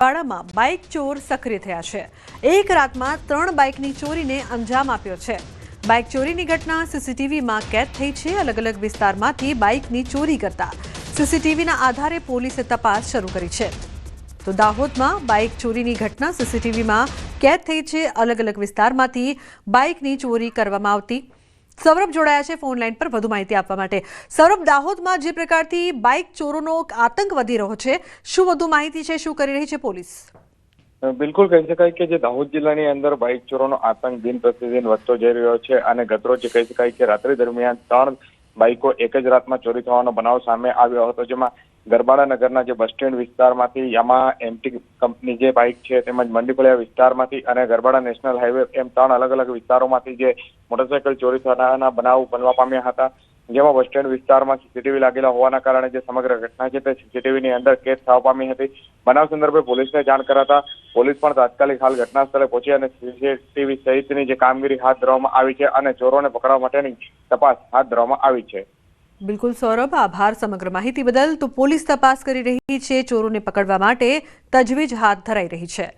વાડામાં bike ચોર સક્રિય થયા છે। એક રાતમાં 3 બાઇકની ચોરીને અંજામ આપ્યો છે। બાઇક ચોરીની ઘટના સીસીટીવીમાં કેદ થઈ છે। અલગ અલગ વિસ્તારમાંથી બાઇકની ચોરી કરતા સીસીટીવીના આધારે પોલીસે તપાસ શરૂ કરી છે। તો દાહોદમાં બાઇક ચોરીની ઘટના સીસીટીવીમાં કેદ થઈ છે। અલગ અલગ વિસ્તારમાંથી બાઇકની ચોરી કરવામાં આવતી। સૌરભ જોડાયા છે ફોન લાઈન પર વધુ માહિતી આપવા માટે। સૌરભ, દાહોદમાં જે પ્રકારથી બાઇક ચોરોનો આતંક વધી રહ્યો છે, શું વધુ માહિતી છે? શું કરી રહી છે પોલીસ? બિલકુલ કહી શકાય કે જે દાહોદ જિલ્લાની અંદર બાઇક ચોરોનો આતંક દિન પ્રતિદિન વધતો જઈ રહ્યો છે અને ગતરોજ કહી શકાય કે રાત્રિ દરમિયાન 3 બાઇકો એક જ રાતમાં ચોરી થવાનો બનાવ સામે આવ્યો હતો, જેમાં ગરબાડા નગરના જે બસ સ્ટેન્ડ વિસ્તારમાંથી યામાહા એમટી કંપની જે બાઇક છે તેમજ મંડીફળિયા વિસ્તારમાંથી અને ગરબાડા નેશનલ હાઈવે એમ 3 અલગ અલગ વિસ્તારોમાંથી જે મોટરસાયકલ ચોરી થવાના બનાવ બનવા પામ્યા હતા, જેમાં બસ સ્ટેન્ડ વિસ્તારમાં સીસીટીવી લાગેલા હોવાના કારણે જે સમગ્ર ઘટના છે તે સીસીટીવીની અંદર કેદ થવા પામી હતી। બનાવ સંદર્ભે પોલીસને જાણ કરાતા પોલીસ પણ તાત્કાલિક હાલ ઘટના સ્થળે પહોંચી અને સીસીટીવી સહિતની જે કામગીરી હાથ ધરવામાં આવી છે અને ચોરોને પકડવા માટેની તપાસ હાથ ધરવામાં આવી છે। બિલકુલ સૌરભ, આભાર સમગ્ર માહિતી બદલ। તો પોલીસ તપાસ કરી રહી છે, ચોરોને પકડવા માટે તજવીજ હાથ ધરાઈ રહી છે।